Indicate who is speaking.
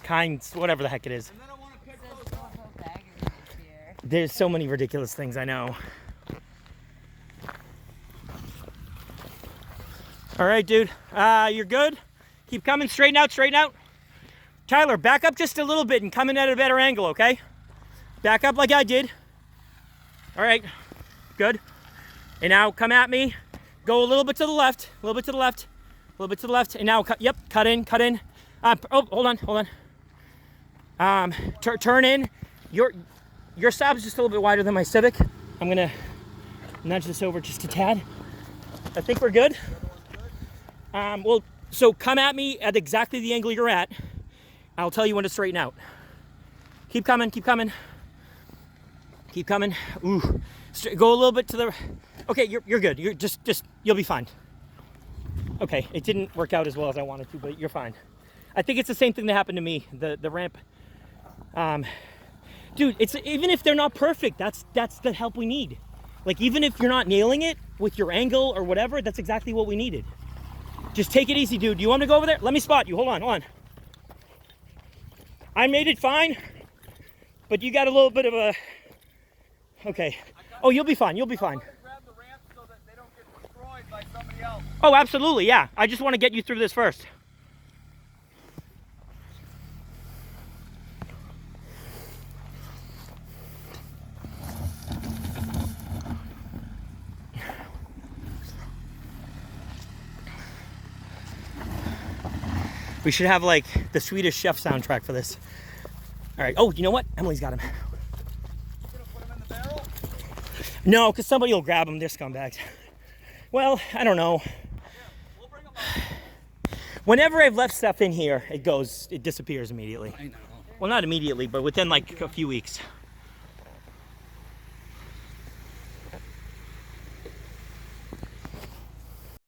Speaker 1: kinds, whatever the heck it is.
Speaker 2: And then I want to pick those up.
Speaker 1: There's so many ridiculous things, I know. All right, dude. You're good? Keep coming. Straighten out, straighten out. Tyler, back up just a little bit and come in at a better angle, okay? Back up like I did. All right. Good. And now come at me. Go a little bit to the left. A little bit to the left. A little bit to the left. And now, yep, cut in, cut in. Oh, hold on, hold on. Turn in. Your SAAB is just a little bit wider than my Civic. I'm going to nudge this over just a tad. I think we're good. Well, so come at me at exactly the angle you're at. I'll tell you when to straighten out. Keep coming, keep coming. Keep coming. Ooh. Go a little bit to the... Okay, you're good. You're just you'll be fine. Okay, it didn't work out as well as I wanted to, but you're fine. I think it's the same thing that happened to me. The ramp. Dude, it's even if they're not perfect, that's the help we need. Like, even if you're not nailing it with your angle or whatever, that's exactly what we needed. Just take it easy, dude. Do you want me to go over there? Let me spot you. Hold on, hold on. I made it fine, but you got a little bit of a... Okay. Oh, you'll be fine. You'll be fine.
Speaker 2: Grab the ramp so that they don't get destroyed by somebody else.
Speaker 1: Oh, absolutely, yeah. I just want to get you through this first. We should have like the Swedish Chef soundtrack for this. All right. Oh, you know what? Emily's got him.
Speaker 2: You gonna put him in the barrel?
Speaker 1: No, because somebody will grab them. They're scumbags. Well, I don't know.
Speaker 2: Yeah, we'll bring him up.
Speaker 1: Whenever I've left stuff in here, it disappears immediately.
Speaker 2: I know.
Speaker 1: Well, not immediately, but within like a few weeks.